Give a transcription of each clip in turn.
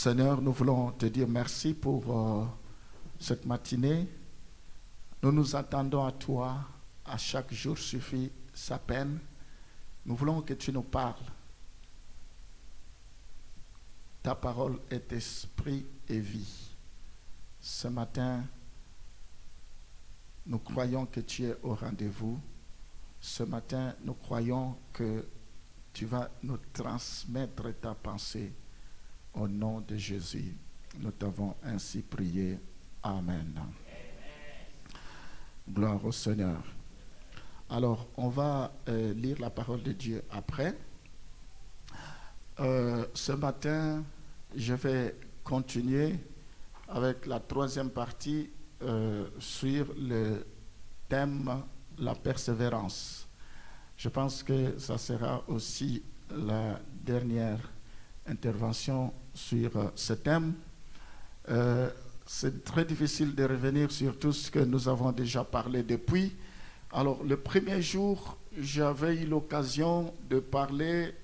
Seigneur, nous voulons te dire merci pour cette matinée. Nous nous attendons à toi. À chaque jour suffit sa peine. Nous voulons que tu nous parles. Ta parole est esprit et vie. Ce matin, nous croyons que tu es au rendez-vous. Ce matin, nous croyons que tu vas nous transmettre ta pensée. Au nom de Jésus, nous t'avons ainsi prié. Amen. Gloire au Seigneur. Alors, on va lire la parole de Dieu après. Ce matin, je vais continuer avec la troisième partie sur le thème la persévérance. Je pense que ça sera aussi la dernière intervention sur ce thème. C'est très difficile de revenir sur tout ce que nous avons déjà parlé depuis. Alors, le premier jour, j'avais eu l'occasion de parler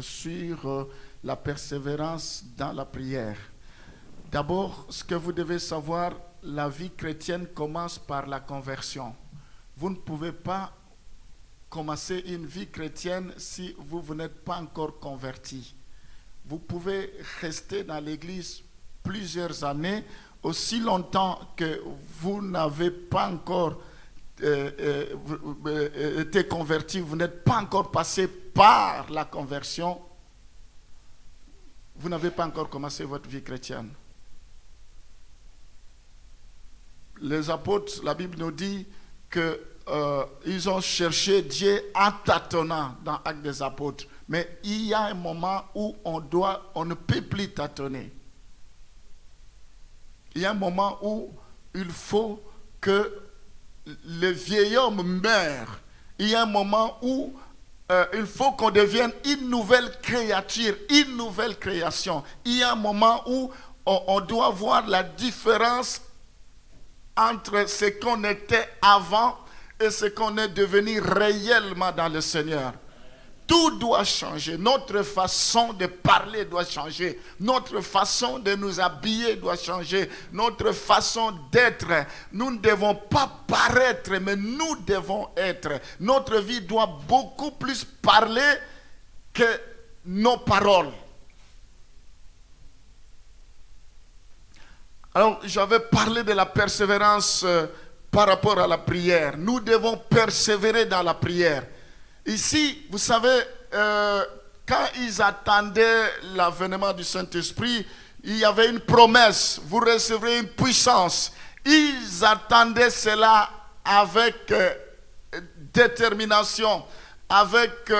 sur la persévérance dans la prière. D'abord, ce que vous devez savoir, la vie chrétienne commence par la conversion. Vous ne pouvez pas commencer une vie chrétienne si vous n'êtes pas encore converti. Vous pouvez rester dans l'église plusieurs années, aussi longtemps que vous n'avez pas encore été converti, vous n'êtes pas encore passé par la conversion, vous n'avez pas encore commencé votre vie chrétienne. Les apôtres, la Bible nous dit que ils ont cherché Dieu en tâtonnant dans Actes des Apôtres. Mais il y a un moment où on ne peut plus tâtonner. Il y a un moment où il faut que le vieil homme meure. Il y a un moment où il faut qu'on devienne une nouvelle créature, une nouvelle création. Il y a un moment où on doit voir la différence entre ce qu'on était avant et ce qu'on est devenu réellement dans le Seigneur. Tout doit changer. Notre façon de parler doit changer. Notre façon de nous habiller doit changer. Notre façon d'être. Nous ne devons pas paraître, mais nous devons être. Notre vie doit beaucoup plus parler que nos paroles. Alors, j'avais parlé de la persévérance par rapport à la prière. Nous devons persévérer dans la prière. Ici, vous savez, quand ils attendaient l'avènement du Saint-Esprit, il y avait une promesse, vous recevrez une puissance. Ils attendaient cela avec détermination, avec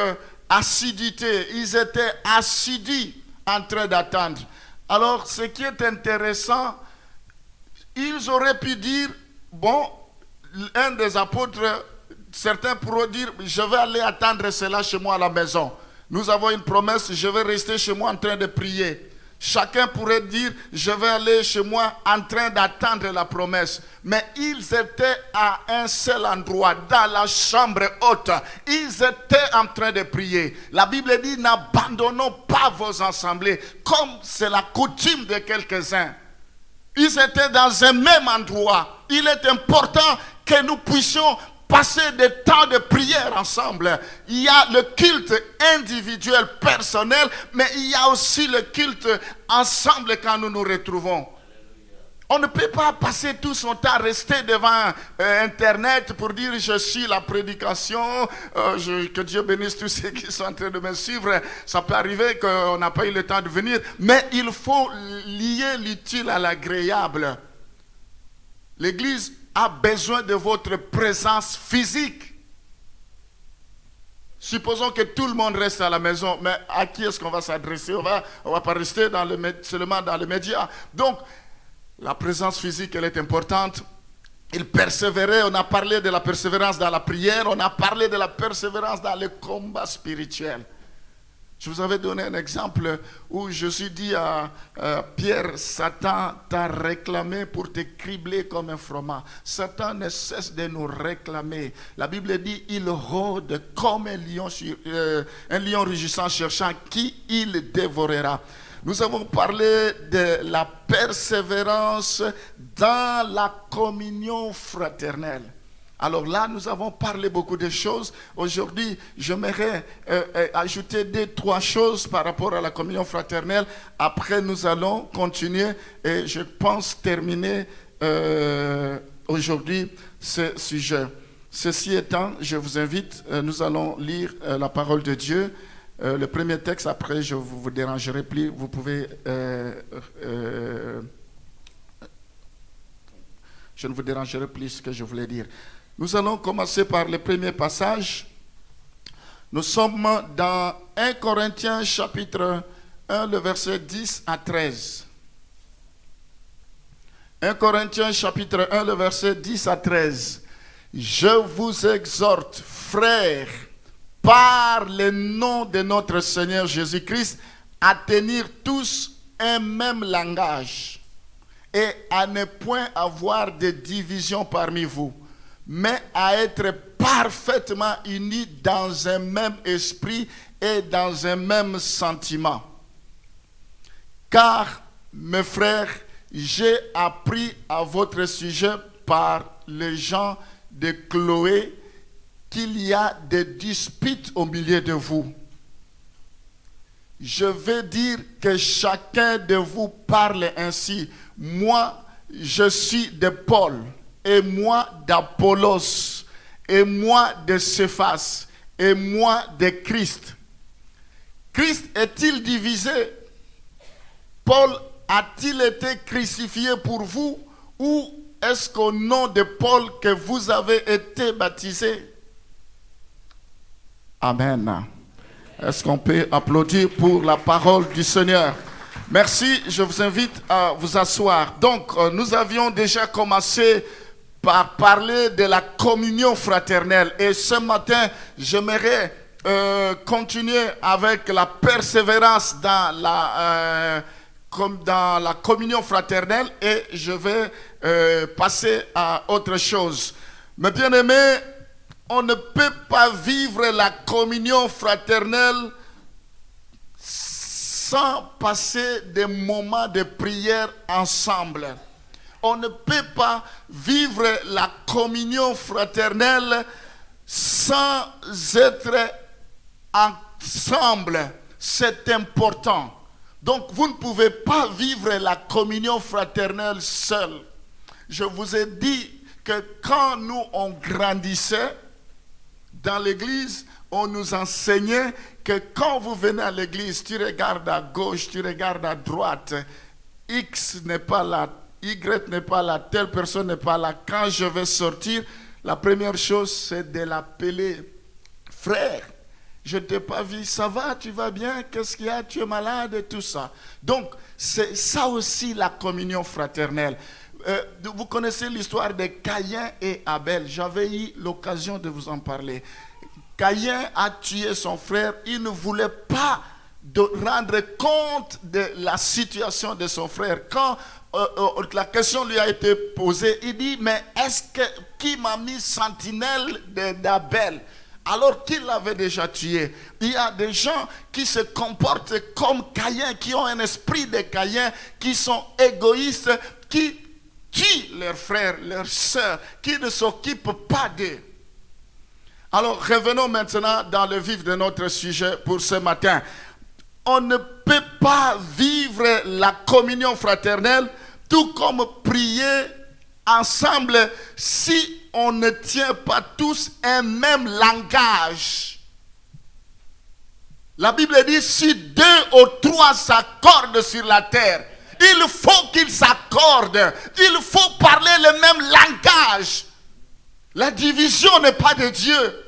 assiduité. Ils étaient assidus en train d'attendre. Alors, ce qui est intéressant, ils auraient pu dire, bon, un des apôtres, certains pourraient dire, je vais aller attendre cela chez moi à la maison. Nous avons une promesse, je vais rester chez moi en train de prier. Chacun pourrait dire, je vais aller chez moi en train d'attendre la promesse. Mais ils étaient à un seul endroit, dans la chambre haute. Ils étaient en train de prier. La Bible dit, n'abandonnons pas vos assemblées, comme c'est la coutume de quelques-uns. Ils étaient dans un même endroit. Il est important que nous puissions passer des temps de prière ensemble. Il y a le culte individuel, personnel, mais il y a aussi le culte ensemble quand nous nous retrouvons. On ne peut pas passer tout son temps à rester devant Internet pour dire je suis la prédication, que Dieu bénisse tous ceux qui sont en train de me suivre. Ça peut arriver qu'on n'a pas eu le temps de venir, mais il faut lier l'utile à l'agréable. L'Église a besoin de votre présence physique. Supposons que tout le monde reste à la maison, mais à qui est-ce qu'on va s'adresser? On va pas rester seulement dans les médias. Donc, la présence physique, elle est importante. Il persévérait, on a parlé de la persévérance dans la prière, on a parlé de la persévérance dans le combat spirituel. Je vous avais donné un exemple où Jésus dit à Pierre, Satan t'a réclamé pour te cribler comme un froment. Satan ne cesse de nous réclamer. La Bible dit, il rôde comme un lion rugissant cherchant qui il dévorera. Nous avons parlé de la persévérance dans la communion fraternelle. Alors là, nous avons parlé beaucoup de choses. Aujourd'hui, j'aimerais ajouter 2-3 choses par rapport à la communion fraternelle. Après, nous allons continuer et je pense terminer aujourd'hui ce sujet. Ceci étant, je vous invite, nous allons lire la parole de Dieu. Le premier texte, après, je ne vous dérangerai plus. Vous pouvez... je ne vous dérangerai plus ce que je voulais dire. Nous allons commencer par le premier passage. Nous sommes dans 1 Corinthiens chapitre 1, le verset 10 à 13. 1 Corinthiens chapitre 1, le verset 10 à 13. Je vous exhorte, frères, par le nom de notre Seigneur Jésus-Christ, à tenir tous un même langage et à ne point avoir de division parmi vous, mais à être parfaitement unis dans un même esprit et dans un même sentiment. Car, mes frères, j'ai appris à votre sujet par les gens de Chloé qu'il y a des disputes au milieu de vous. Je veux dire que chacun de vous parle ainsi. Moi, je suis de Paul, et moi d'Apollos, et moi de Céphas, et moi de Christ. Christ est-il divisé? Paul a-t-il été crucifié pour vous? Ou est-ce qu'au nom de Paul que vous avez été baptisé? Amen. Est-ce qu'on peut applaudir pour la parole du Seigneur? Merci, je vous invite à vous asseoir. Donc, nous avions déjà commencé par parler de la communion fraternelle. Et ce matin, j'aimerais continuer avec la persévérance dans la communion fraternelle et je vais passer à autre chose. Mes bien-aimés, on ne peut pas vivre la communion fraternelle sans passer des moments de prière ensemble. On ne peut pas vivre la communion fraternelle sans être ensemble. C'est important. Donc, vous ne pouvez pas vivre la communion fraternelle seul. Je vous ai dit que quand nous, on grandissait dans l'église, on nous enseignait que quand vous venez à l'église, tu regardes à gauche, tu regardes à droite, X n'est pas là, Y n'est pas là, telle personne n'est pas là. Quand je vais sortir, la première chose, c'est de l'appeler frère. Je ne t'ai pas vu, ça va, tu vas bien, qu'est-ce qu'il y a, tu es malade et tout ça. Donc, c'est ça aussi la communion fraternelle. Vous connaissez l'histoire de Caïn et Abel. J'avais eu l'occasion de vous en parler. Caïn a tué son frère, il ne voulait pas rendre compte de la situation de son frère. Quand la question lui a été posée, il dit, mais qui m'a mis sentinelle d'Abel alors qu'il l'avait déjà tué? Il y a des gens qui se comportent comme Caïn, qui ont un esprit de Caïn, qui sont égoïstes, qui tuent leurs frères, leurs sœurs, qui ne s'occupent pas d'eux. Alors revenons maintenant dans le vif de notre sujet pour ce matin. On ne peut pas vivre la communion fraternelle, tout comme prier ensemble, si on ne tient pas tous un même langage. La Bible dit, si 2 ou 3 s'accordent sur la terre, il faut qu'ils s'accordent. Il faut parler le même langage. La division n'est pas de Dieu.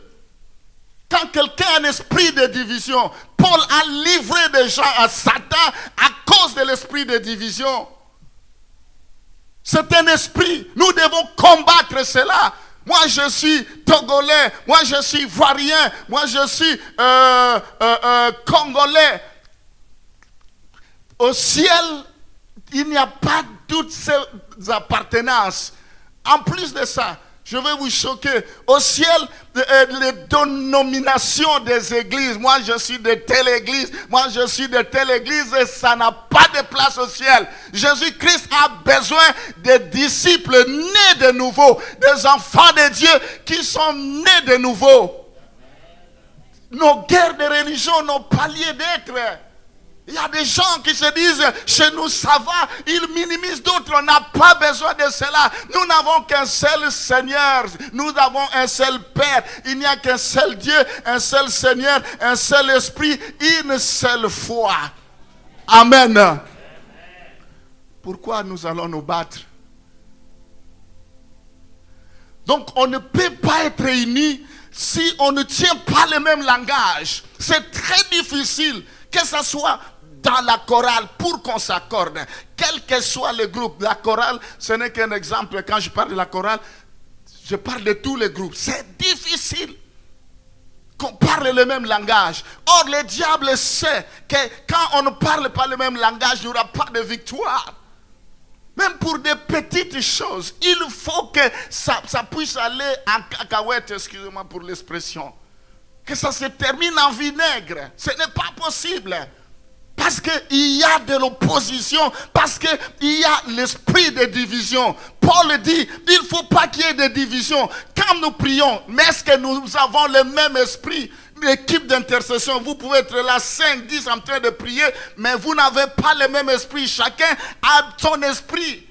Quand quelqu'un a un esprit de division, Paul a livré des gens à Satan à cause de l'esprit de division. C'est un esprit. Nous devons combattre cela. Moi, je suis Togolais. Moi, je suis Ivoirien. Moi, je suis Congolais. Au ciel, il n'y a pas toutes ces appartenances. En plus de ça, Je vais vous choquer. Au ciel, les dénominations des églises. Moi, je suis de telle église. Moi, je suis de telle église. Et ça n'a pas de place au ciel. Jésus-Christ a besoin des disciples nés de nouveau. Des enfants de Dieu qui sont nés de nouveau. Nos guerres de religion n'ont pas lieu d'être. Il y a des gens qui se disent, chez nous ça va, ils minimisent d'autres, on n'a pas besoin de cela. Nous n'avons qu'un seul Seigneur, nous avons un seul Père, il n'y a qu'un seul Dieu, un seul Seigneur, un seul Esprit, une seule foi. Amen. Pourquoi nous allons nous battre? Donc on ne peut pas être unis si on ne tient pas le même langage. C'est très difficile que ce soit dans la chorale pour qu'on s'accorde. Quel que soit le groupe, la chorale, ce n'est qu'un exemple. Quand je parle de la chorale, je parle de tous les groupes. C'est difficile qu'on parle le même langage. Or, le diable sait que quand on ne parle pas le même langage, il n'y aura pas de victoire. Même pour des petites choses, il faut que ça puisse aller en cacahuète, excusez-moi pour l'expression. Que ça se termine en vinaigre. Ce n'est pas possible. Parce qu'il y a de l'opposition. Parce qu'il y a l'esprit de division. Paul dit, il ne faut pas qu'il y ait de division. Quand nous prions, mais est-ce que nous avons le même esprit? L'équipe d'intercession, vous pouvez être là 5, 10 en train de prier, mais vous n'avez pas le même esprit. Chacun a son esprit.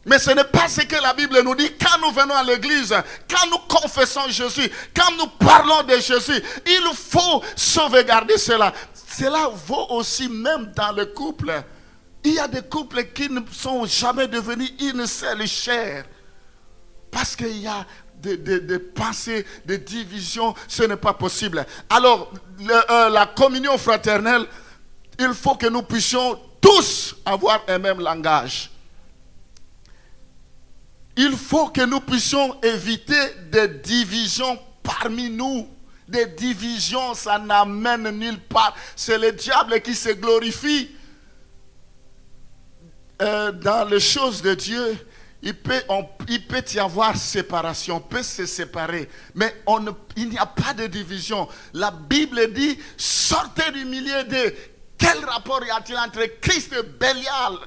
Mais ce n'est pas ce que la Bible nous dit. Quand nous venons à l'église, quand nous confessons Jésus, quand nous parlons de Jésus, il faut sauvegarder cela. Cela vaut aussi même dans le couple. Il y a des couples qui ne sont jamais devenus une seule chair. Parce qu'il y a des pensées, des divisions, ce n'est pas possible. Alors, la communion fraternelle, il faut que nous puissions tous avoir un même langage. Il faut que nous puissions éviter des divisions parmi nous. Des divisions, ça n'amène nulle part. C'est le diable qui se glorifie. Dans les choses de Dieu, il peut y avoir séparation, on peut se séparer. Mais il n'y a pas de division. La Bible dit, sortez du milieu d'eux. Quel rapport y a-t-il entre Christ et Bélial,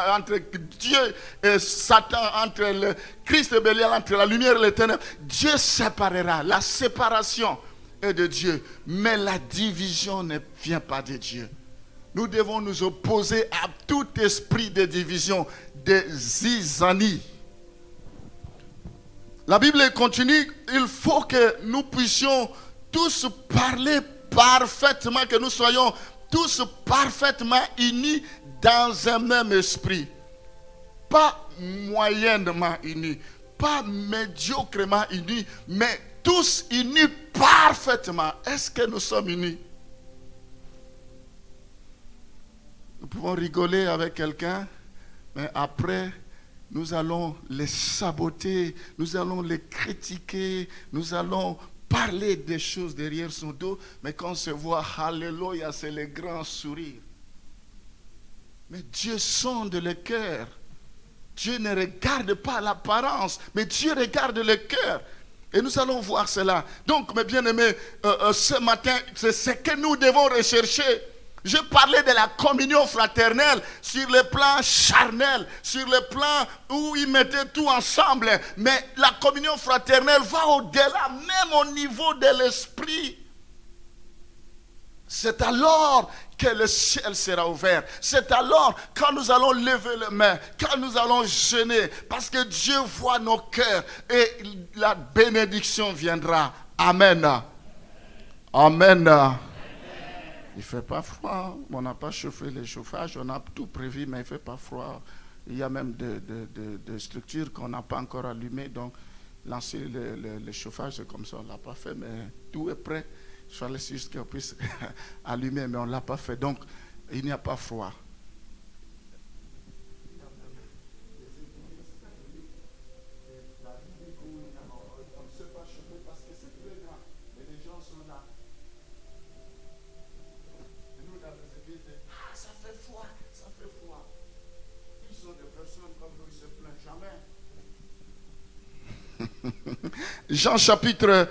entre Dieu et Satan, entre le Christ et Bélial, entre la lumière et les ténèbres? Dieu séparera. La séparation est de Dieu, mais la division ne vient pas de Dieu. Nous devons nous opposer à tout esprit de division, de zizanie. La Bible continue, il faut que nous puissions tous parler parfaitement, que nous soyons tous parfaitement unis dans un même esprit. Pas moyennement unis, pas médiocrement unis, mais tous unis parfaitement. Est-ce que nous sommes unis? Nous pouvons rigoler avec quelqu'un, mais après, nous allons les saboter, nous allons les critiquer, nous allons parler des choses derrière son dos, mais quand on se voit, alléluia, c'est le grand sourire. Mais Dieu sonde le cœur. Dieu ne regarde pas l'apparence, mais Dieu regarde le cœur. Et nous allons voir cela. Donc, mes bien-aimés, ce matin, c'est ce que nous devons rechercher. Je parlais de la communion fraternelle sur le plan charnel, sur le plan où ils mettaient tout ensemble. Mais la communion fraternelle va au-delà, même au niveau de l'esprit. C'est alors que le ciel sera ouvert. C'est alors quand nous allons lever les mains, quand nous allons jeûner, parce que Dieu voit nos cœurs et la bénédiction viendra. Amen. Amen. Il ne fait pas froid, on n'a pas chauffé les chauffages, on a tout prévu, mais il ne fait pas froid. Il y a même des structures qu'on n'a pas encore allumées, donc lancer le chauffage, c'est comme ça, on ne l'a pas fait, mais tout est prêt. Il fallait juste qu'on puisse allumer, mais on ne l'a pas fait, donc il n'y a pas froid. Jean chapitre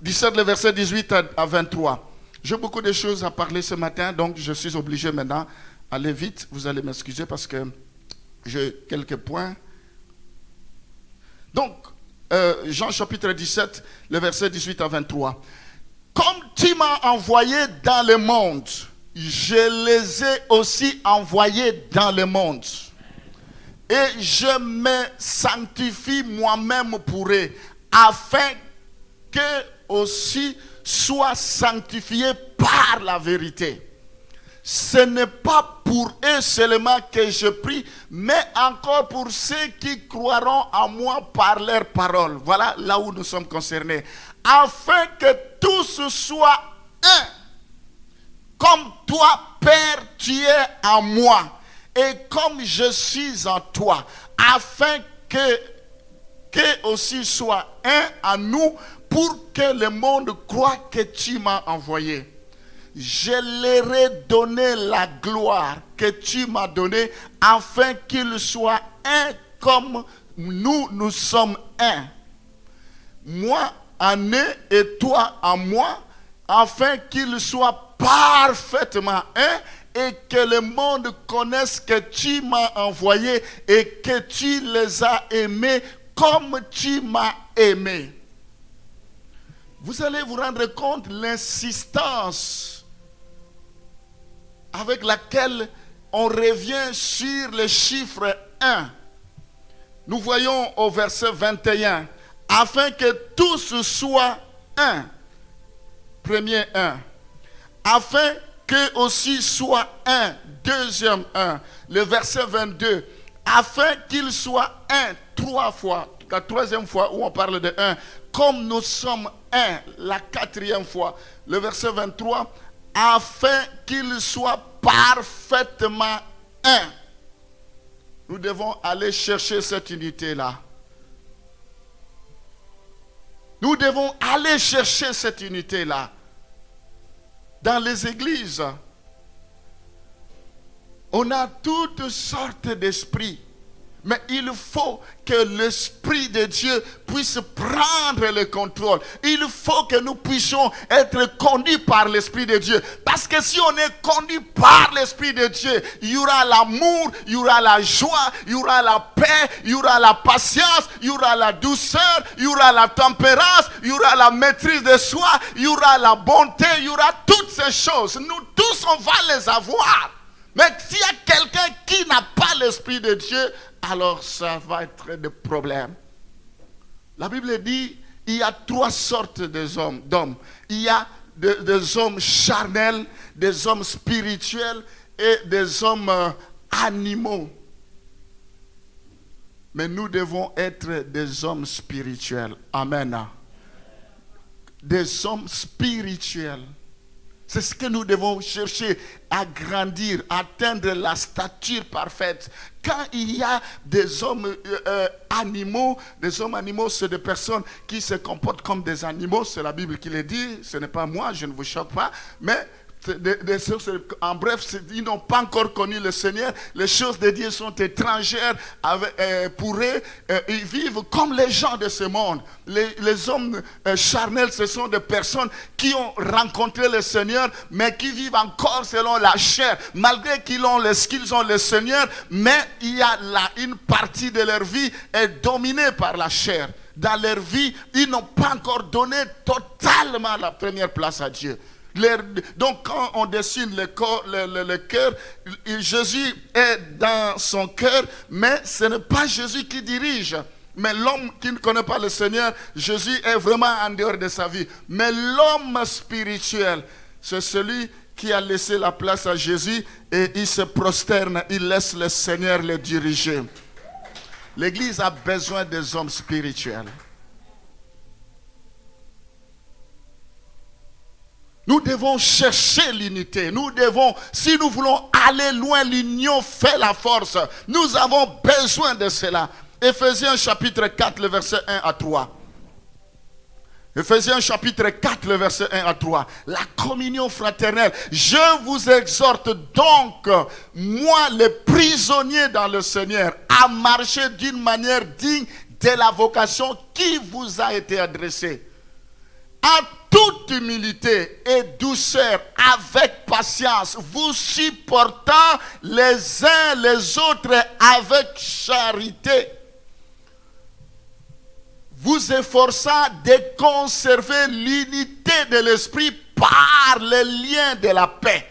17, le verset 18 à 23. J'ai beaucoup de choses à parler ce matin, donc je suis obligé maintenant d'aller vite. Vous allez m'excuser parce que j'ai quelques points. Donc, Jean chapitre 17, le verset 18 à 23. Comme tu m'as envoyé dans le monde, je les ai aussi envoyés dans le monde. Et je me sanctifie moi-même pour eux, afin qu'eux aussi soient sanctifiés par la vérité. Ce n'est pas pour eux seulement que je prie, mais encore pour ceux qui croiront en moi par leurs paroles. Voilà là où nous sommes concernés. Afin que tous soient un. Comme toi, Père, tu es en moi. Et comme je suis en toi. Afin que aussi soit un en nous, pour que le monde croie que tu m'as envoyé. Je leur ai donné la gloire que tu m'as donnée, afin qu'ils soient un comme nous sommes un. Moi en eux et toi en moi, afin qu'ils soient parfaitement un, et que le monde connaisse que tu m'as envoyé et que tu les as aimés comme tu m'as aimé. Vous allez vous rendre compte de l'insistance avec laquelle on revient sur le chiffre 1. Nous voyons au verset 21, afin que tous soient un. Premier 1. Afin que aussi soient un. Deuxième 1. Le verset 22. Afin qu'ils soient un. 3 fois. La troisième fois où on parle de un. Comme nous sommes un. La quatrième fois. Le verset 23. Afin qu'ils soient parfaitement un. Nous devons aller chercher cette unité-là. Nous devons aller chercher cette unité-là. Dans les églises, on a toutes sortes d'esprits. Mais il faut que l'Esprit de Dieu puisse prendre le contrôle. Il faut que nous puissions être conduits par l'Esprit de Dieu. Parce que si on est conduit par l'Esprit de Dieu, il y aura l'amour, il y aura la joie, il y aura la paix, il y aura la patience, il y aura la douceur, il y aura la tempérance, il y aura la maîtrise de soi, il y aura la bonté, il y aura toutes ces choses. Nous tous, on va les avoir. Mais s'il y a quelqu'un qui n'a pas l'Esprit de Dieu, alors ça va être des problèmes. La Bible dit, il y a 3 sortes d'hommes. Il y a des hommes charnels, des hommes spirituels et des hommes animaux. Mais nous devons être des hommes spirituels. Amen. Des hommes spirituels. C'est ce que nous devons chercher à grandir, à atteindre la stature parfaite. Quand il y a des hommes animaux, c'est des personnes qui se comportent comme des animaux. C'est la Bible qui le dit, ce n'est pas moi, je ne vous choque pas. Mais en bref, ils n'ont pas encore connu le Seigneur. Les choses de Dieu sont étrangères pour eux. Ils vivent comme les gens de ce monde. Les hommes charnels, ce sont des personnes qui ont rencontré le Seigneur, mais qui vivent encore selon la chair. Malgré qu'ils ont le Seigneur, mais il y a une partie de leur vie est dominée par la chair. Dans leur vie, ils n'ont pas encore donné totalement la première place à Dieu. Donc quand on dessine le cœur, Jésus est dans son cœur, mais ce n'est pas Jésus qui dirige. Mais l'homme qui ne connaît pas le Seigneur, Jésus est vraiment en dehors de sa vie. Mais l'homme spirituel, c'est celui qui a laissé la place à Jésus et il se prosterne, il laisse le Seigneur le diriger. L'Église a besoin des hommes spirituels. Nous devons chercher l'unité. Si nous voulons aller loin, l'union fait la force. Nous avons besoin de cela. Éphésiens chapitre 4, le verset 1 à 3. Éphésiens chapitre 4, le verset 1 à 3. La communion fraternelle. Je vous exhorte donc, moi le prisonnier dans le Seigneur, à marcher d'une manière digne de la vocation qui vous a été adressée. En toute humilité et douceur, avec patience, vous supportant les uns les autres avec charité, vous efforçant de conserver l'unité de l'esprit par les liens de la paix.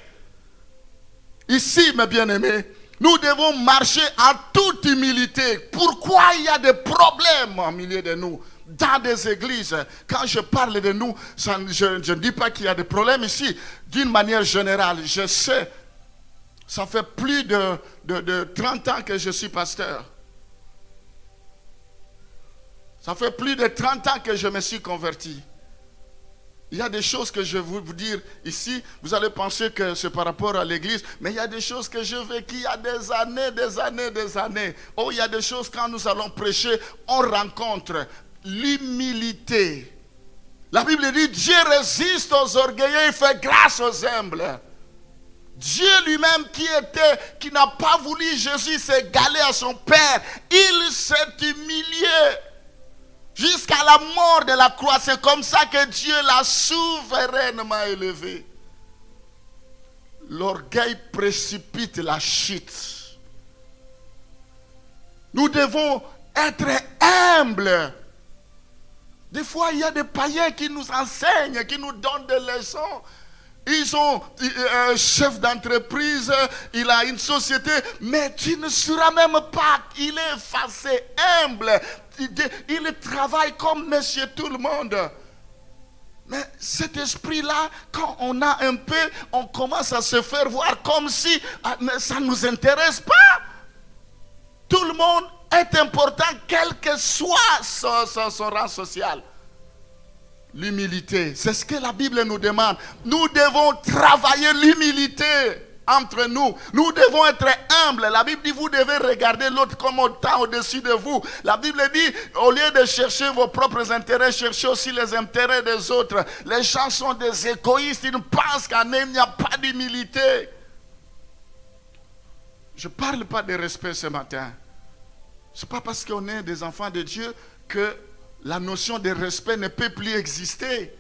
Ici, mes bien-aimés, nous devons marcher en toute humilité. Pourquoi il y a des problèmes au milieu de nous? Dans des églises, quand je parle de nous, je ne dis pas qu'il y a des problèmes ici. D'une manière générale, je sais, ça fait plus de 30 ans que je suis pasteur. Ça fait plus de 30 ans que je me suis converti. Il y a des choses que je vais vous dire ici, vous allez penser que c'est par rapport à l'église, mais il y a des choses que j'ai vécues il y a des années. Oh, il y a des choses quand nous allons prêcher, on rencontre l'humilité. La Bible dit, Dieu résiste aux orgueilleux, il fait grâce aux humbles. Dieu lui-même qui n'a pas voulu Jésus s'égaler à son Père, il s'est humilié jusqu'à la mort de la croix. C'est comme ça que Dieu l'a souverainement élevé. L'orgueil précipite la chute. Nous devons être humbles. Des fois, il y a des païens qui nous enseignent, qui nous donnent des leçons. Ils ont un chef d'entreprise, il a une société, mais tu ne sauras même pas. Il est effacé, humble. Il travaille comme monsieur tout le monde. Mais cet esprit-là, quand on a un peu, on commence à se faire voir comme si ça ne nous intéresse pas. Tout le monde est important, quel que soit son rang social. L'humilité, c'est ce que la Bible nous demande. Nous devons travailler l'humilité entre nous. Nous devons être humbles. La Bible dit, vous devez regarder l'autre comme autant au-dessus de vous. La Bible dit, au lieu de chercher vos propres intérêts, cherchez aussi les intérêts des autres. Les gens sont des égoïstes. Ils pensent qu'en eux, il n'y a pas d'humilité. Je ne parle pas de respect ce matin. Ce n'est pas parce qu'on est des enfants de Dieu que la notion de respect ne peut plus exister.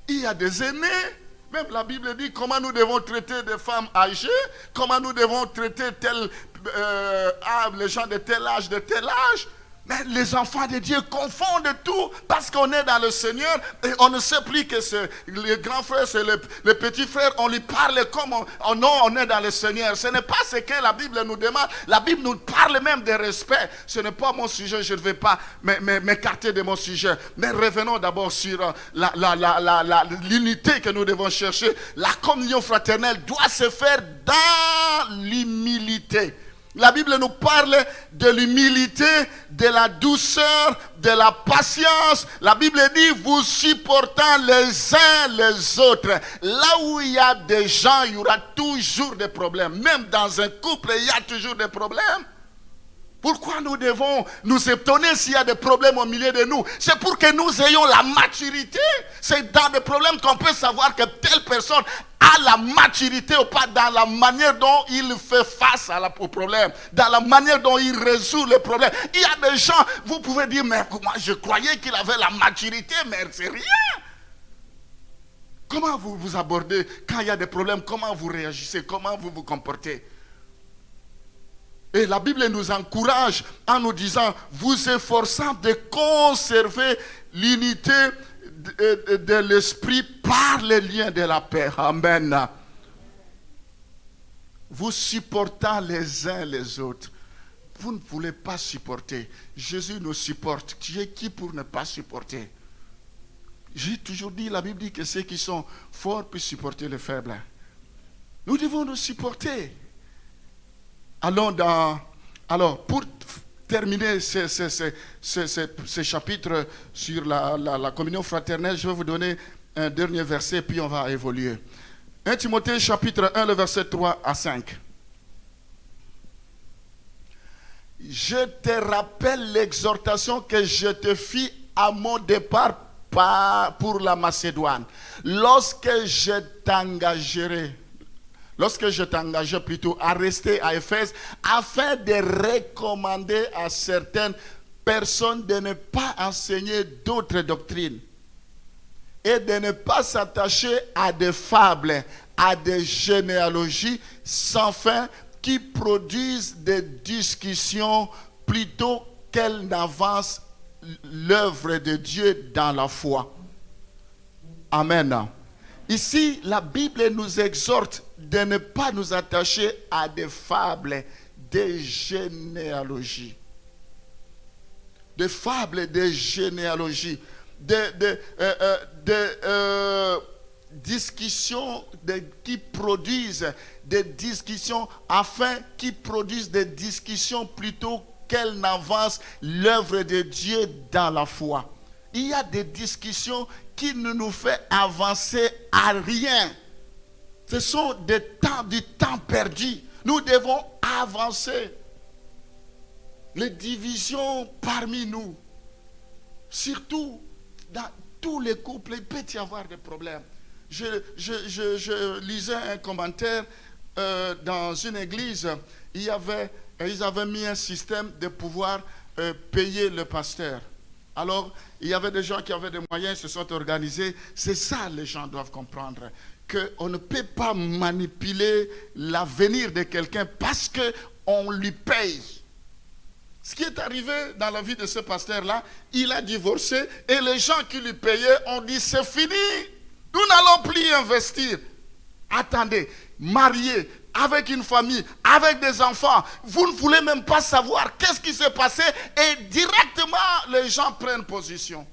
Il y a des aînés. Même la Bible dit comment nous devons traiter des femmes âgées, comment nous devons traiter les gens de tel âge, Mais les enfants de Dieu confondent tout parce qu'on est dans le Seigneur et on ne sait plus que c'est les grands frères, c'est les petits frères, on lui parle comme on est dans le Seigneur. Ce n'est pas ce que la Bible nous demande. La Bible nous parle même de respect. Ce n'est pas mon sujet, je ne vais pas m'écarter de mon sujet. Mais revenons d'abord sur l'unité que nous devons chercher. La communion fraternelle doit se faire dans l'humilité. La Bible nous parle de l'humilité, de la douceur, de la patience. La Bible dit, vous supportant les uns les autres. Là où il y a des gens, il y aura toujours des problèmes. Même dans un couple, il y a toujours des problèmes. Pourquoi nous devons nous étonner s'il y a des problèmes au milieu de nous? C'est pour que nous ayons la maturité. C'est dans des problèmes qu'on peut savoir que telle personne a la maturité ou pas, dans la manière dont il fait face au problème, dans la manière dont il résout le problème. Il y a des gens, vous pouvez dire, mais moi je croyais qu'il avait la maturité, mais c'est rien. Comment vous vous abordez quand il y a des problèmes? Comment vous réagissez? Comment vous vous comportez? Et la Bible nous encourage en nous disant, vous efforçant de conserver l'unité de l'esprit par les liens de la paix. Amen. Vous supportant les uns les autres. Vous ne voulez pas supporter. Jésus nous supporte. Tu es qui pour ne pas supporter? J'ai toujours dit, la Bible dit que ceux qui sont forts peuvent supporter les faibles. Nous devons nous supporter. Alors, pour terminer ce chapitre sur la communion fraternelle, je vais vous donner un dernier verset, puis on va évoluer. 1 Timothée chapitre 1, le verset 3 à 5. Je te rappelle l'exhortation que je te fis à mon départ pour la Macédoine. Lorsque je t'engagerai plutôt à rester à Éphèse, afin de recommander à certaines personne de ne pas enseigner d'autres doctrines et de ne pas s'attacher à des fables, à des généalogies sans fin qui produisent des discussions plutôt qu'elles n'avancent l'œuvre de Dieu dans la foi. Amen. Ici, la Bible nous exhorte de ne pas nous attacher à des fables, des généalogies. Des fables, des généalogies, des discussions qui produisent des discussions qui produisent des discussions plutôt qu'elles n'avancent l'œuvre de Dieu dans la foi. Il y a des discussions qui ne nous font avancer à rien. Ce sont du temps perdu. Nous devons avancer. Les divisions parmi nous, surtout dans tous les couples, il peut y avoir des problèmes. Je lisais un commentaire dans une église, ils avaient mis un système de pouvoir payer le pasteur. Alors, il y avait des gens qui avaient des moyens, se sont organisés. C'est ça, les gens doivent comprendre. Qu'on ne peut pas manipuler l'avenir de quelqu'un parce qu'on lui paye. Ce qui est arrivé dans la vie de ce pasteur-là, il a divorcé et les gens qui lui payaient ont dit c'est fini, nous n'allons plus investir. Attendez, marié, avec une famille, avec des enfants, vous ne voulez même pas savoir qu'est-ce qui s'est passé et directement les gens prennent position.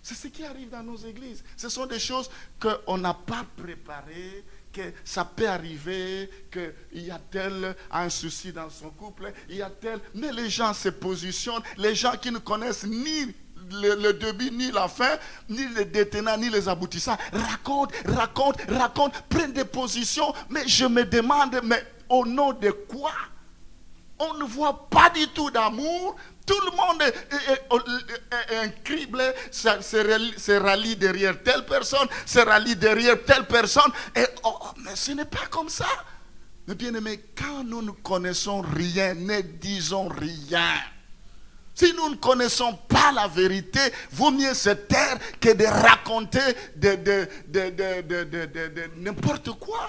C'est ce qui arrive dans nos églises. Ce sont des choses qu'on n'a pas préparées, que ça peut arriver, qu'il y a tel un souci dans son couple, il y a tel... Mais les gens se positionnent, les gens qui ne connaissent ni le début, ni la fin, ni les détenants, ni les aboutissants, racontent, prennent des positions, mais je me demande, mais au nom de quoi? On ne voit pas du tout d'amour. Tout le monde est incriblé, se rallie derrière telle personne, se rallie derrière telle personne. Et mais ce n'est pas comme ça. Mais bien aimé, quand nous ne connaissons rien, ne disons rien. Si nous ne connaissons pas la vérité, vaut mieux se taire que de raconter de n'importe quoi.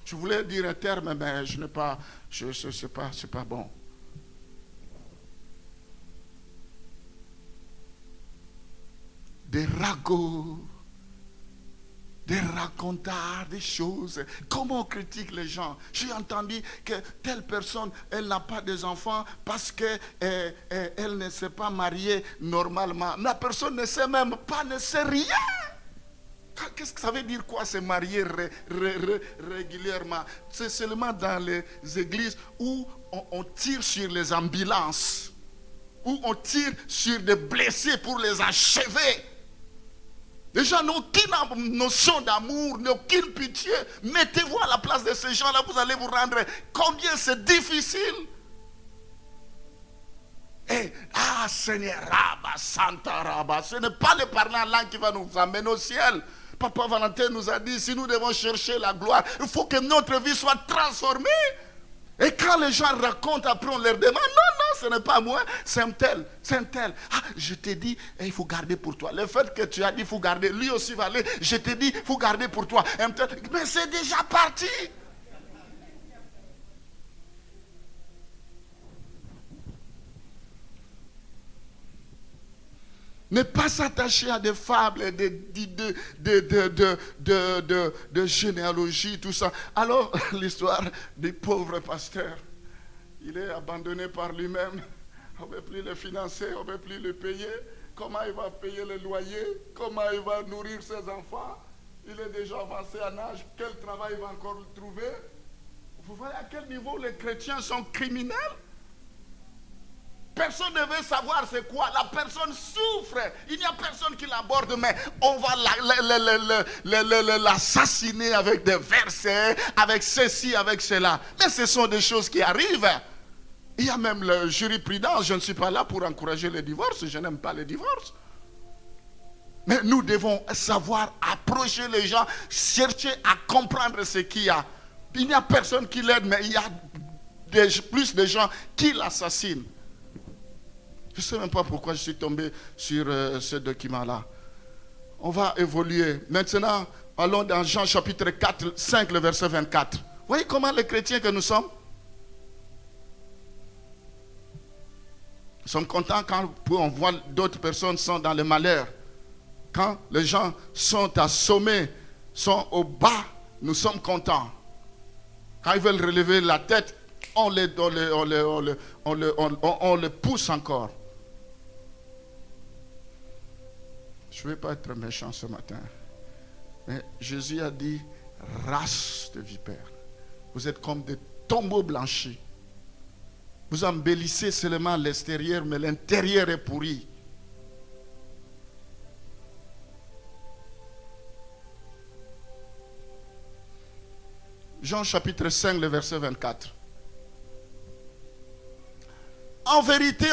Je voulais dire un terme, mais je n'ai pas, c'est pas bon. Des ragots, des racontards, des choses. Comment on critique les gens? J'ai entendu que telle personne, elle n'a pas des enfants parce qu'elle ne s'est pas mariée normalement. La personne ne sait même pas, ne sait rien. Qu'est-ce que ça veut dire quoi, se marier régulièrement? C'est seulement dans les églises où on tire sur les ambulances, où on tire sur des blessés pour les achever. Les gens n'ont aucune notion d'amour, n'ont aucune pitié. Mettez-vous à la place de ces gens-là, vous allez vous rendre combien c'est difficile. Et, Seigneur, Rabba, Santa Rabba, ce n'est pas le parler en langue qui va nous amener au ciel. Papa Valentin nous a dit, si nous devons chercher la gloire, il faut que notre vie soit transformée. Et quand les gens racontent, après on leur demande, non, ce n'est pas moi, c'est un tel. Je t'ai dit, il faut garder pour toi. Le fait que tu as dit, il faut garder, lui aussi va aller, je t'ai dit, il faut garder pour toi. Mais c'est déjà parti. Ne pas s'attacher à des fables, de généalogie, tout ça. Alors, l'histoire du pauvre pasteur, il est abandonné par lui-même. On ne peut plus le financer, on ne peut plus le payer. Comment il va payer le loyer? Comment il va nourrir ses enfants? Il est déjà avancé en âge. Quel travail il va encore trouver? Vous voyez à quel niveau les chrétiens sont criminels? Personne ne veut savoir c'est quoi. La personne souffre. Il n'y a personne qui l'aborde, mais on va l'assassiner avec des versets, avec ceci, avec cela. Mais ce sont des choses qui arrivent. Il y a même la jurisprudence. Je ne suis pas là pour encourager le divorce. Je n'aime pas le divorce. Mais nous devons savoir approcher les gens, chercher à comprendre ce qu'il y a. Il n'y a personne qui l'aide, mais il y a plus de gens qui l'assassinent. Je ne sais même pas pourquoi je suis tombé sur ce document-là. On va évoluer. Maintenant, allons dans Jean chapitre 4, 5, le verset 24. Voyez comment les chrétiens que nous sommes? Nous sommes contents quand on voit d'autres personnes sont dans le malheur. Quand les gens sont assommés, sont au bas, nous sommes contents. Quand ils veulent relever la tête, on les pousse encore. Je ne vais pas être méchant ce matin. Mais Jésus a dit, race de vipères. Vous êtes comme des tombeaux blanchis. Vous embellissez seulement l'extérieur, mais l'intérieur est pourri. Jean chapitre 5, le verset 24. En vérité,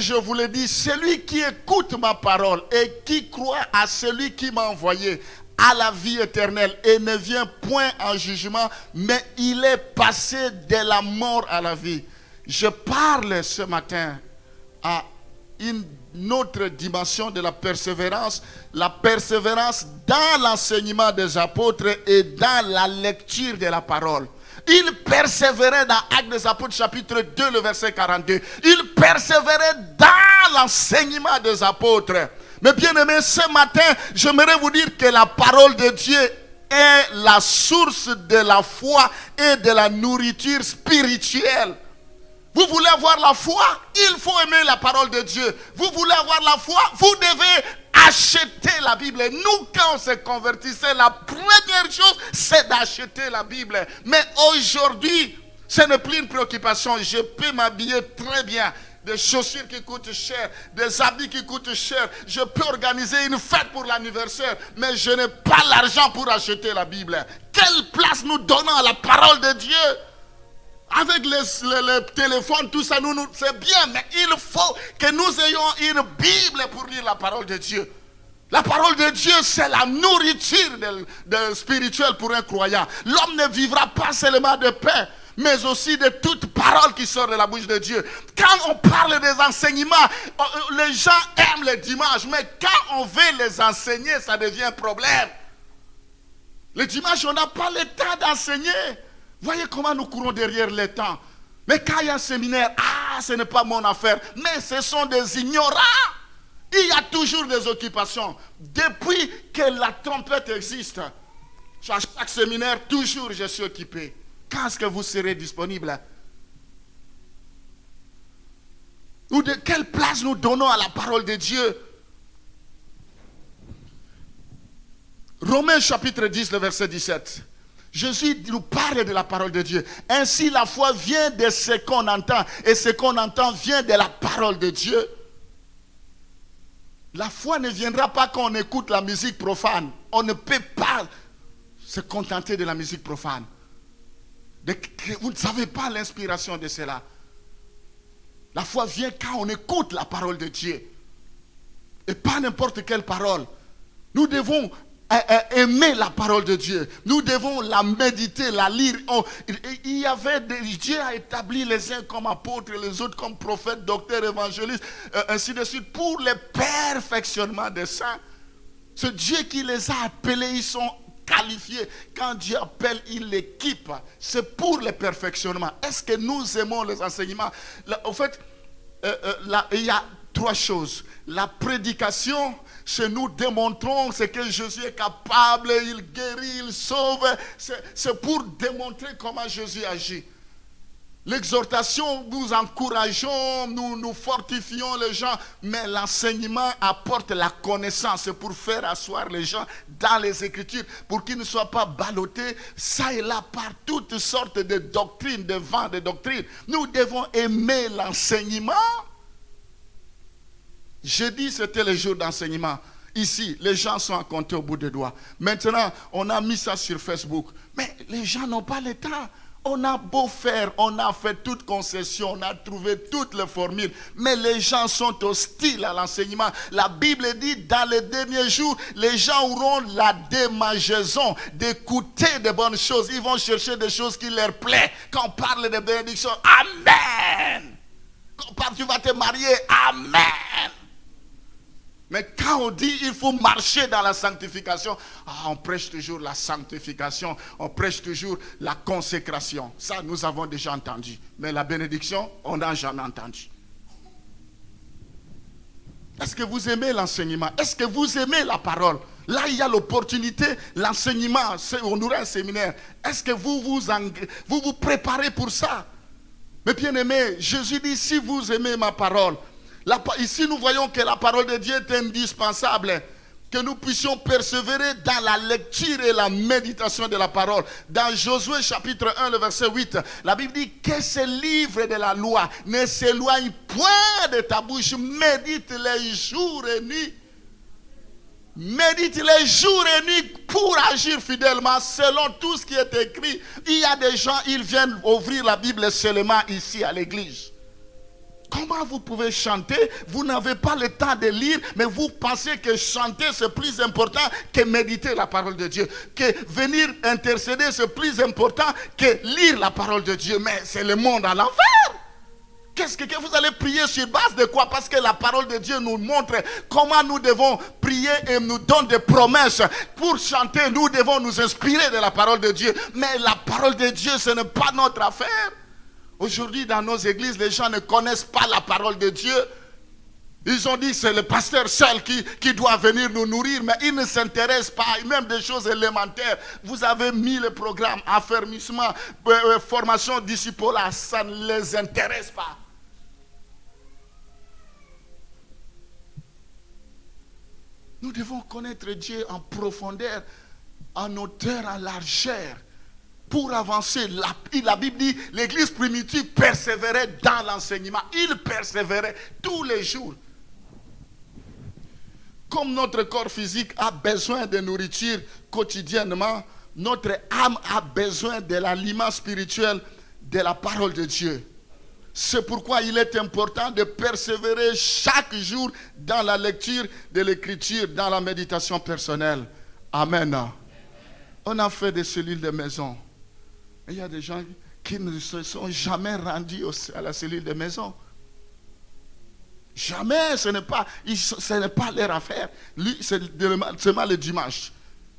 je vous le dis, celui qui écoute ma parole et qui croit à celui qui m'a envoyé a la vie éternelle et ne vient point en jugement, mais il est passé de la mort à la vie. Je parle ce matin à une autre dimension de la persévérance dans l'enseignement des apôtres et dans la lecture de la parole. Il persévérait dans Actes des Apôtres chapitre 2, le verset 42. Il persévérait dans l'enseignement des apôtres. Mais bien aimés, ce matin, j'aimerais vous dire que la parole de Dieu est la source de la foi et de la nourriture spirituelle. Vous voulez avoir la foi? Il faut aimer la parole de Dieu. Vous voulez avoir la foi? Vous devez acheter la Bible. Nous, quand on se convertissait, la première chose, c'est d'acheter la Bible. Mais aujourd'hui, ce n'est plus une préoccupation. Je peux m'habiller très bien. Des chaussures qui coûtent cher, des habits qui coûtent cher. Je peux organiser une fête pour l'anniversaire, mais je n'ai pas l'argent pour acheter la Bible. Quelle place nous donnons à la parole de Dieu? Avec les téléphones, tout ça, c'est bien, mais il faut que nous ayons une Bible pour lire la parole de Dieu. La parole de Dieu, c'est la nourriture spirituelle pour un croyant. L'homme ne vivra pas seulement de pain, mais aussi de toute parole qui sort de la bouche de Dieu. Quand on parle des enseignements, les gens aiment les dimanches, mais quand on veut les enseigner, ça devient un problème. Le dimanche, on n'a pas le temps d'enseigner. Voyez comment nous courons derrière le temps. Mais quand il y a un séminaire, ce n'est pas mon affaire. Mais ce sont des ignorants. Il y a toujours des occupations. Depuis que la trompette existe, à chaque séminaire, toujours je suis occupé. Quand est-ce que vous serez disponible? Ou de quelle place nous donnons à la parole de Dieu? Romains chapitre 10, le verset 17. Jésus nous parle de la parole de Dieu. Ainsi, la foi vient de ce qu'on entend. Et ce qu'on entend vient de la parole de Dieu. La foi ne viendra pas quand on écoute la musique profane. On ne peut pas se contenter de la musique profane. Vous ne savez pas l'inspiration de cela. La foi vient quand on écoute la parole de Dieu. Et pas n'importe quelle parole. Nous devons aimer la parole de Dieu. Nous devons la méditer, la lire. Dieu a établi les uns comme apôtres, les autres comme prophètes, docteurs, évangélistes, ainsi de suite, pour le perfectionnement des saints. Ce Dieu qui les a appelés, ils sont qualifiés. Quand Dieu appelle, il l'équipe. C'est pour le perfectionnement. Est-ce que nous aimons les enseignements? En fait, il y a trois choses. La prédication, c'est nous démontrons ce que Jésus est capable, il guérit, il sauve. C'est pour démontrer comment Jésus agit. L'exhortation, nous encourageons, nous fortifions les gens, mais l'enseignement apporte la connaissance. C'est pour faire asseoir les gens dans les Écritures, pour qu'ils ne soient pas ballottés ça et là par toutes sortes de doctrines, de vents de doctrines. Nous devons aimer l'enseignement. Jeudi, c'était le jour d'enseignement. Ici, les gens sont à compter au bout des doigts. Maintenant, on a mis ça sur Facebook. Mais les gens n'ont pas le temps. On a beau faire, on a fait toute concession, on a trouvé toutes les formules. Mais les gens sont hostiles à l'enseignement. La Bible dit, dans les derniers jours, les gens auront la démangeaison d'écouter de bonnes choses. Ils vont chercher des choses qui leur plaisent. Quand on parle de bénédiction, Amen. Tu vas te marier. Amen. Mais quand on dit il faut marcher dans la sanctification, on prêche toujours la sanctification, on prêche toujours la consécration. Ça, nous avons déjà entendu. Mais la bénédiction, on n'a jamais entendu. Est-ce que vous aimez l'enseignement? Est-ce que vous aimez la parole? Là, il y a l'opportunité, l'enseignement, on aura un séminaire. Est-ce que vous vous préparez pour ça? Mais bien aimé, Jésus dit, si vous aimez ma parole, ici nous voyons que la parole de Dieu est indispensable, que nous puissions persévérer dans la lecture et la méditation de la parole. Dans Josué chapitre 1, le verset 8, la Bible dit que ce livre de la loi ne s'éloigne point de ta bouche, médite les jours et nuits. Médite les jours et nuits pour agir fidèlement selon tout ce qui est écrit. Il y a des gens, ils viennent ouvrir la Bible seulement ici à l'église. Comment vous pouvez chanter? Vous n'avez pas le temps de lire, mais vous pensez que chanter c'est plus important que méditer la parole de Dieu. Que venir intercéder c'est plus important que lire la parole de Dieu. Mais c'est le monde à l'envers. Qu'est-ce que vous allez prier sur base de quoi? Parce que la parole de Dieu nous montre comment nous devons prier et nous donne des promesses. Pour chanter, nous devons nous inspirer de la parole de Dieu. Mais la parole de Dieu, ce n'est pas notre affaire. Aujourd'hui, dans nos églises, les gens ne connaissent pas la parole de Dieu. Ils ont dit que c'est le pasteur seul qui doit venir nous nourrir, mais ils ne s'intéressent pas, même des choses élémentaires. Vous avez mis le programme, affermissement, formation, disciple, ça ne les intéresse pas. Nous devons connaître Dieu en profondeur, en hauteur, en largeur. Pour avancer, la Bible dit, l'église primitive persévérait dans l'enseignement. Il persévérait tous les jours. Comme notre corps physique a besoin de nourriture quotidiennement, notre âme a besoin de l'aliment spirituel de la parole de Dieu. C'est pourquoi il est important de persévérer chaque jour dans la lecture de l'écriture, dans la méditation personnelle. Amen. On a fait des cellules de maison. Il y a des gens qui ne se sont jamais rendus à la cellule de maison. Jamais, ce n'est pas leur affaire. C'est seulement le dimanche.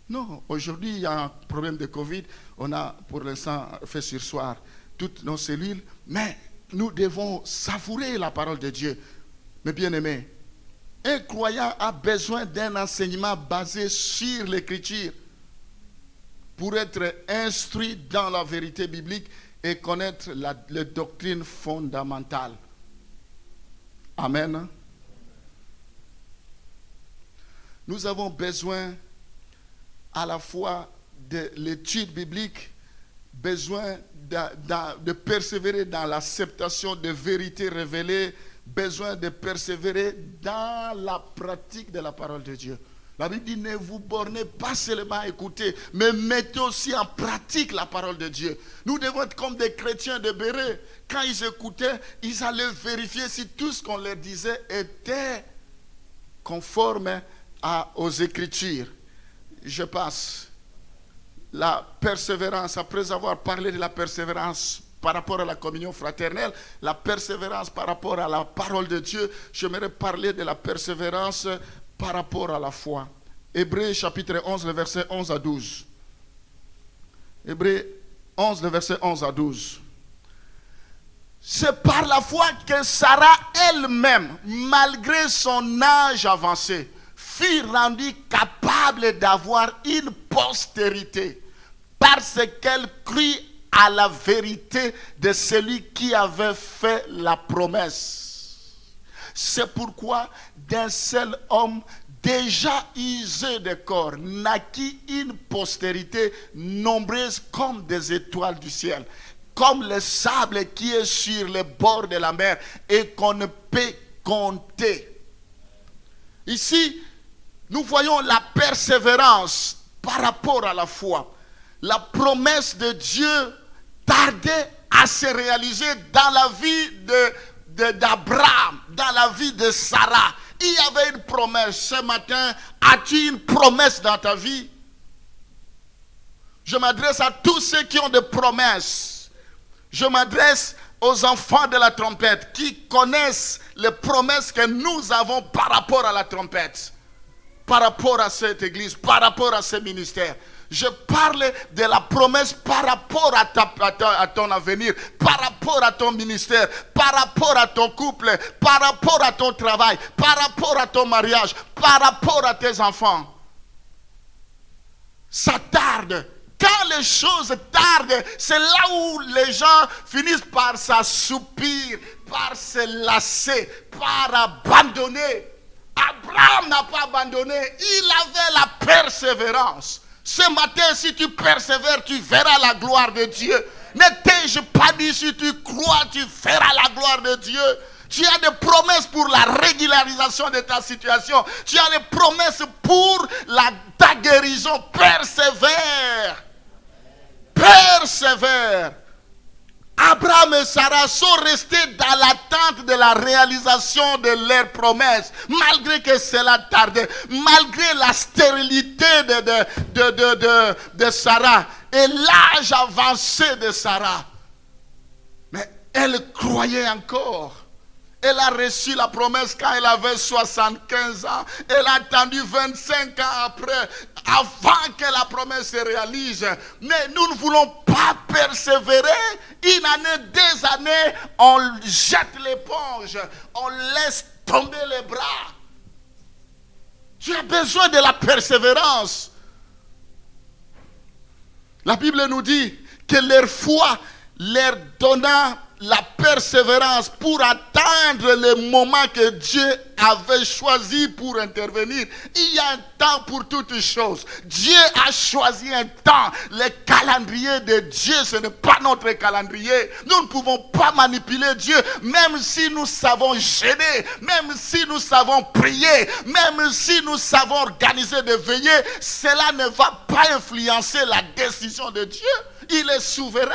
Non, aujourd'hui, il y a un problème de Covid. On a pour l'instant fait surseoir toutes nos cellules. Mais nous devons savourer la parole de Dieu. Mes bien-aimés, un croyant a besoin d'un enseignement basé sur l'écriture pour être instruit dans la vérité biblique et connaître les doctrines fondamentales. Amen. Nous avons besoin à la fois de l'étude biblique, besoin de persévérer dans l'acceptation de vérités révélées, besoin de persévérer dans la pratique de la parole de Dieu. La Bible dit, ne vous bornez pas seulement à écouter, mais mettez aussi en pratique la parole de Dieu. Nous devons être comme des chrétiens de Béret. Quand ils écoutaient, ils allaient vérifier si tout ce qu'on leur disait était conforme aux Écritures. Je passe. La persévérance, après avoir parlé de la persévérance par rapport à la communion fraternelle, la persévérance par rapport à la parole de Dieu, j'aimerais parler de la persévérance par rapport à la foi. Hébreux chapitre 11, le verset 11 à 12. Hébreux 11, le verset 11 à 12. C'est par la foi que Sarah elle-même, malgré son âge avancé, fut rendue capable d'avoir une postérité parce qu'elle crut à la vérité de celui qui avait fait la promesse. C'est pourquoi d'un seul homme déjà usé de corps naquit une postérité nombreuse comme des étoiles du ciel, comme le sable qui est sur les bords de la mer et qu'on ne peut compter. Ici, nous voyons la persévérance par rapport à la foi. La promesse de Dieu tardait à se réaliser dans la vie d'Abraham, dans la vie de Sarah. Il y avait une promesse. Ce matin, as-tu une promesse dans ta vie? Je m'adresse à tous ceux qui ont des promesses. Je m'adresse aux enfants de la trompette qui connaissent les promesses que nous avons par rapport à la trompette, par rapport à cette église, par rapport à ce ministère. Je parle de la promesse par rapport à ton avenir, par rapport à ton ministère, par rapport à ton couple, par rapport à ton travail, par rapport à ton mariage, par rapport à tes enfants. Ça tarde. Quand les choses tardent, c'est là où les gens finissent par s'assoupir, par se lasser, par abandonner. Abraham n'a pas abandonné, il avait la persévérance. Ce matin, si tu persévères, tu verras la gloire de Dieu. Ne t'ai-je pas dit, si tu crois, tu verras la gloire de Dieu. Tu as des promesses pour la régularisation de ta situation. Tu as des promesses pour ta guérison. Persévère. Persévère. Abraham et Sarah sont restés dans l'attente de la réalisation de leurs promesses, malgré que cela tardait, malgré la stérilité de Sarah et l'âge avancé de Sarah. Mais elle croyait encore. Elle a reçu la promesse quand elle avait 75 ans. Elle a attendu 25 ans après, avant que la promesse se réalise. Mais nous ne voulons pas persévérer. Une année, 2 années, on jette l'éponge. On laisse tomber les bras. Tu as besoin de la persévérance. La Bible nous dit que leur foi leur donna la persévérance pour attendre le moment que Dieu avait choisi pour intervenir. Il y a un temps pour toutes choses. Dieu a choisi un temps. Le calendrier de Dieu, ce n'est pas notre calendrier. Nous ne pouvons pas manipuler Dieu, même si nous savons gêner, même si nous savons prier, même si nous savons organiser des veillées. Cela ne va pas influencer la décision de Dieu. Il est souverain.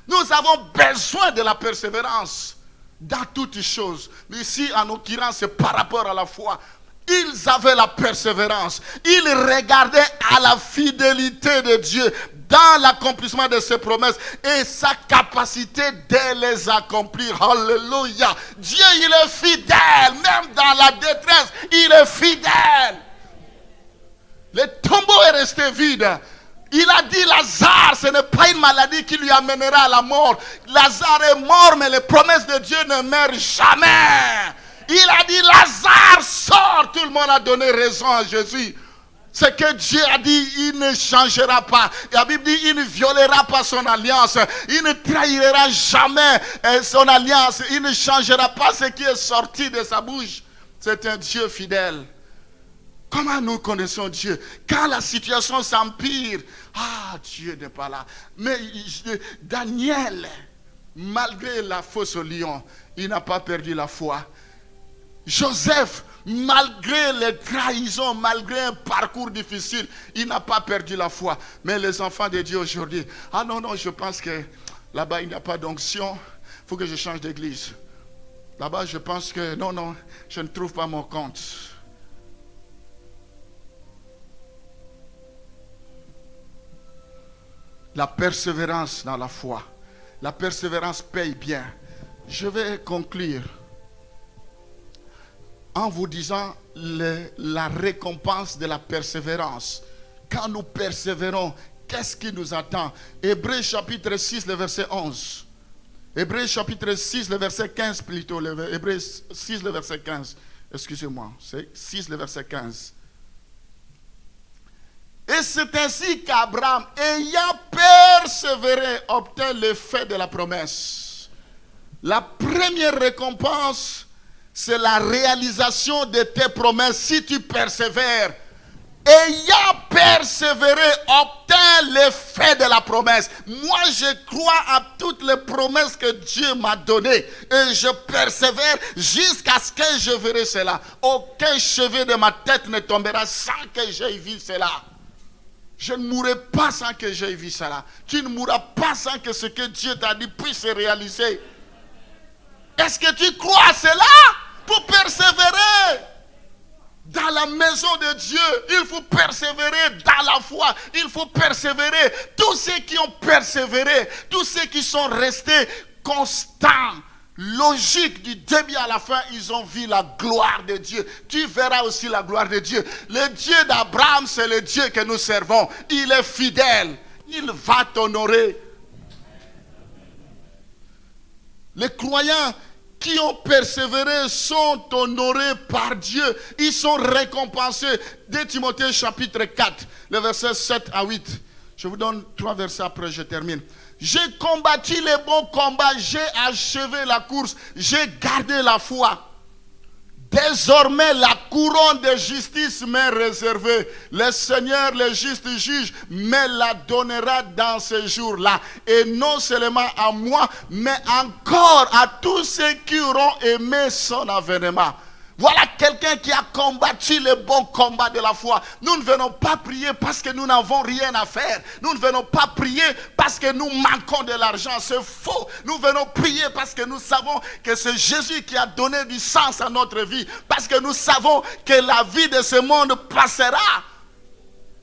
Nous avons besoin de la persévérance dans toutes choses. Mais ici, en l'occurrence, c'est par rapport à la foi. Ils avaient la persévérance. Ils regardaient à la fidélité de Dieu dans l'accomplissement de ses promesses et sa capacité de les accomplir. Alléluia. Dieu, il est fidèle. Même dans la détresse, il est fidèle. Le tombeau est resté vide. Il a dit Lazare, ce n'est pas une maladie qui lui amènera à la mort. Lazare est mort, mais les promesses de Dieu ne meurent jamais. Il a dit Lazare, sort. Tout le monde a donné raison à Jésus. Ce que Dieu a dit, il ne changera pas. La Bible dit, il ne violera pas son alliance. Il ne trahira jamais son alliance. Il ne changera pas ce qui est sorti de sa bouche. C'est un Dieu fidèle. Comment nous connaissons Dieu? Quand la situation s'empire, Dieu n'est pas là. Mais Daniel, malgré la fosse au lion, il n'a pas perdu la foi. Joseph, malgré les trahisons, malgré un parcours difficile, il n'a pas perdu la foi. Mais les enfants de Dieu aujourd'hui, non, je pense que là-bas il n'y a pas d'onction, il faut que je change d'église. Là-bas je pense que non, je ne trouve pas mon compte. La persévérance dans la foi. La persévérance paye bien. Je vais conclure en vous disant la récompense de la persévérance. Quand nous persévérons, qu'est-ce qui nous attend? Hébreux chapitre 6, le verset 11. Hébreux chapitre 6, le verset 15 plutôt. Hébreux 6, le verset 15. Excusez-moi, c'est 6, le verset 15. Et c'est ainsi qu'Abraham, ayant persévéré, obtint l'effet de la promesse. La première récompense, c'est la réalisation de tes promesses si tu persévères. Ayant persévéré, obtint l'effet de la promesse. Moi, je crois à toutes les promesses que Dieu m'a données. Et je persévère jusqu'à ce que je verrai cela. Aucun cheveu de ma tête ne tombera sans que j'aie vu cela. Je ne mourrai pas sans que j'aie vu cela. Tu ne mourras pas sans que ce que Dieu t'a dit puisse se réaliser. Est-ce que tu crois à cela? Pour persévérer dans la maison de Dieu, il faut persévérer dans la foi. Il faut persévérer. Tous ceux qui ont persévéré, tous ceux qui sont restés constant, logique du début à la fin, ils ont vu la gloire de Dieu. Tu verras aussi la gloire de Dieu. Le Dieu d'Abraham, c'est le Dieu que nous servons. Il est fidèle. Il va t'honorer. Les croyants qui ont persévéré sont honorés par Dieu. Ils sont récompensés. 2 Timothée chapitre 4, le verset 7 à 8. Je vous donne 3 versets après, je termine. J'ai combattu les bons combats, j'ai achevé la course, j'ai gardé la foi. Désormais, la couronne de justice m'est réservée. Le Seigneur, le juste juge, me la donnera dans ces jours-là. Et non seulement à moi, mais encore à tous ceux qui auront aimé son avènement. Voilà quelqu'un qui a combattu le bon combat de la foi. Nous ne venons pas prier parce que nous n'avons rien à faire. Nous ne venons pas prier parce que nous manquons de l'argent. C'est faux. Nous venons prier parce que nous savons que c'est Jésus qui a donné du sens à notre vie. Parce que nous savons que la vie de ce monde passera.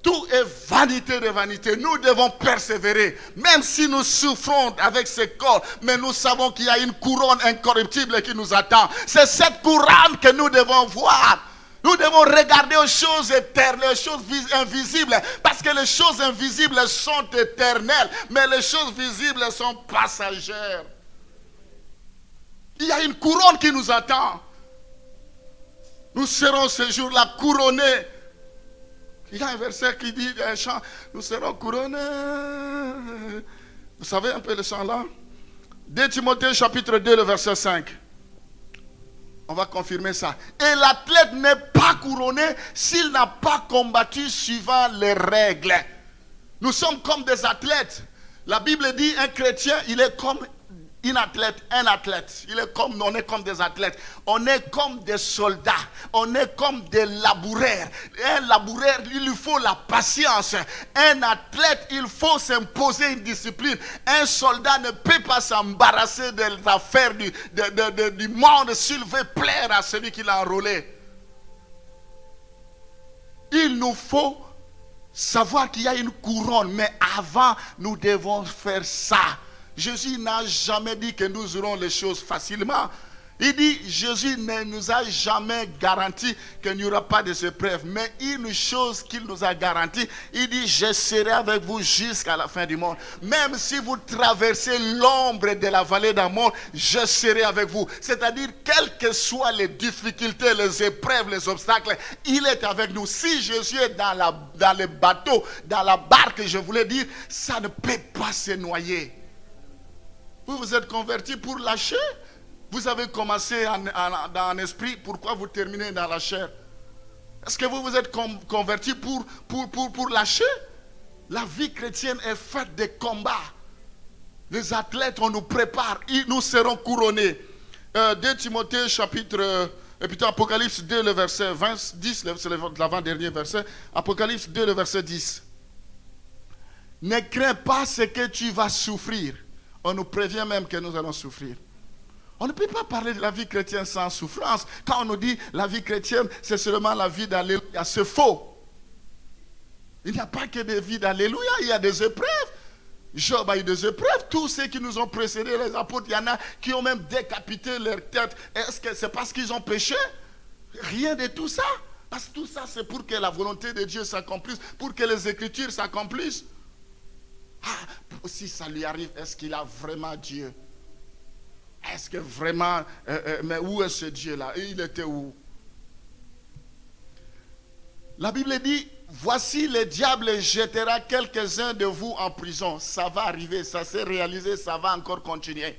Tout est vanité de vanité. Nous devons persévérer. Même si nous souffrons avec ce corps. Mais nous savons qu'il y a une couronne incorruptible qui nous attend. C'est cette couronne que nous devons voir. Nous devons regarder aux choses éternelles, aux choses invisibles. Parce que les choses invisibles sont éternelles. Mais les choses visibles sont passagères. Il y a une couronne qui nous attend. Nous serons ce jour-là couronnés. Il y a un verset qui dit, un chant, nous serons couronnés. Vous savez un peu le chant là? 2 Timothée chapitre 2, le verset 5. On va confirmer ça. Et l'athlète n'est pas couronné s'il n'a pas combattu suivant les règles. Nous sommes comme des athlètes. La Bible dit, un chrétien, il est comme un athlète. On est comme des athlètes. On est comme des soldats. On est comme des laboureurs. Un laboureur, il lui faut la patience. Un athlète, il faut s'imposer une discipline. Un soldat ne peut pas s'embarrasser des affaires du monde s'il veut plaire à celui qui l'a enrôlé. Il nous faut savoir qu'il y a une couronne. Mais avant, nous devons faire ça. Jésus n'a jamais dit que nous aurons les choses facilement. Il dit, Jésus ne nous a jamais garanti qu'il n'y aura pas de épreuves. Mais une chose qu'il nous a garanti, il dit, je serai avec vous jusqu'à la fin du monde. Même si vous traversez l'ombre de la vallée de la mort, je serai avec vous. C'est-à-dire, quelles que soient les difficultés, les épreuves, les obstacles, il est avec nous. Si Jésus est dans le bateau, dans la barque, je voulais dire, ça ne peut pas se noyer. Vous vous êtes converti pour lâcher. Vous avez commencé dans un esprit. Pourquoi vous terminez dans la chair? Est-ce que vous vous êtes converti pour lâcher? La vie chrétienne est faite de combats. Les athlètes, on nous prépare. Nous serons couronnés. 2 Timothée chapitre... Et puis Apocalypse 2, le verset 10. C'est l'avant-dernier verset. Apocalypse 2, le verset 10. Ne crains pas ce que tu vas souffrir. On nous prévient même que nous allons souffrir. On ne peut pas parler de la vie chrétienne sans souffrance. Quand on nous dit la vie chrétienne, c'est seulement la vie d'alléluia, c'est faux. Il n'y a pas que des vies d'alléluia, il y a des épreuves. Job a eu des épreuves. Tous ceux qui nous ont précédés, les apôtres, il y en a qui ont même décapité leur tête. Est-ce que c'est parce qu'ils ont péché? Rien de tout ça. Parce que tout ça, c'est pour que la volonté de Dieu s'accomplisse, pour que les Écritures s'accomplissent. Si ça lui arrive, est-ce qu'il a vraiment Dieu? Est-ce que vraiment... mais où est ce Dieu-là? Il était où? La Bible dit, voici le diable jettera quelques-uns de vous en prison. Ça va arriver, ça s'est réalisé, ça va encore continuer.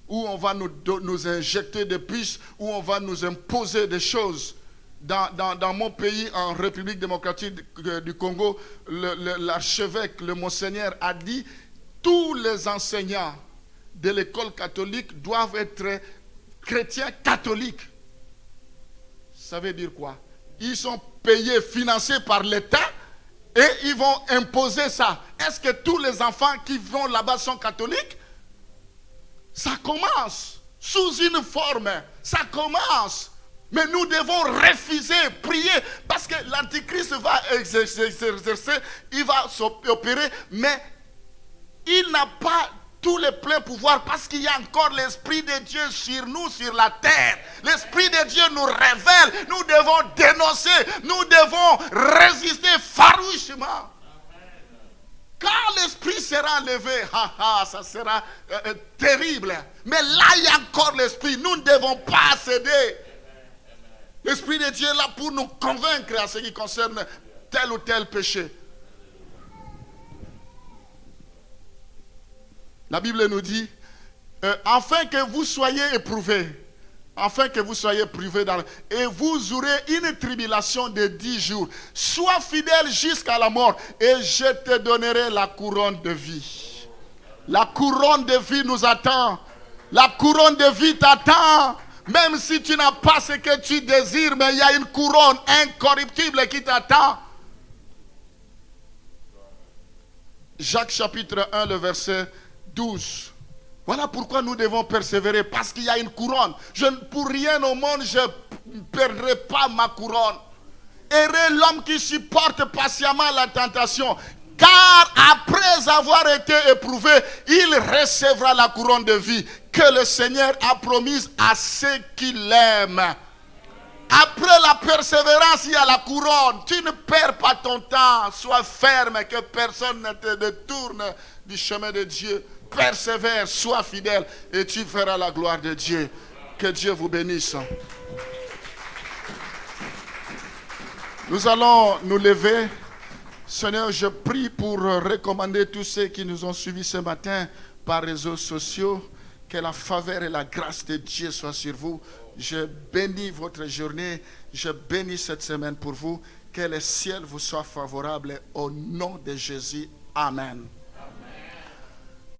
Ou on va nous injecter des puces, ou on va nous imposer des choses. Dans mon pays, en République démocratique du Congo, l'archevêque, le monseigneur a dit, tous les enseignants de l'école catholique doivent être chrétiens catholiques. Ça veut dire quoi? Ils sont payés, financés par l'État et ils vont imposer ça. Est-ce que tous les enfants qui vont là-bas sont catholiques? Ça commence sous une forme. Ça commence. Mais nous devons refuser, prier, parce que l'Antichrist va exercer, il va s'opérer, mais il n'a pas tous les pleins pouvoirs, parce qu'il y a encore l'Esprit de Dieu sur nous, sur la terre. L'Esprit de Dieu nous révèle, nous devons dénoncer, nous devons résister farouchement. Quand l'Esprit sera enlevé, ça sera terrible. Mais là, il y a encore l'Esprit, nous ne devons pas céder. L'Esprit de Dieu est là pour nous convaincre en ce qui concerne tel ou tel péché. La Bible nous dit, afin que vous soyez éprouvés, et vous aurez une tribulation de 10 jours. Sois fidèle jusqu'à la mort, et je te donnerai la couronne de vie. La couronne de vie nous attend. La couronne de vie t'attend. Même si tu n'as pas ce que tu désires, mais il y a une couronne incorruptible qui t'attend. Jacques chapitre 1, le verset 12. Voilà pourquoi nous devons persévérer, parce qu'il y a une couronne. Pour rien au monde, je ne perdrai pas ma couronne. Heureux l'homme qui supporte patiemment la tentation, car après avoir été éprouvé, il recevra la couronne de vie que le Seigneur a promise à ceux qui l'aiment. Après la persévérance, il y a la couronne. Tu ne perds pas ton temps. Sois ferme, que personne ne te détourne du chemin de Dieu. Persévère, sois fidèle et tu feras la gloire de Dieu. Que Dieu vous bénisse. Nous allons nous lever. Seigneur, je prie pour recommander tous ceux qui nous ont suivis ce matin par réseaux sociaux. Que la faveur et la grâce de Dieu soient sur vous. Je bénis votre journée. Je bénis cette semaine pour vous. Que le ciel vous soit favorable au nom de Jésus. Amen.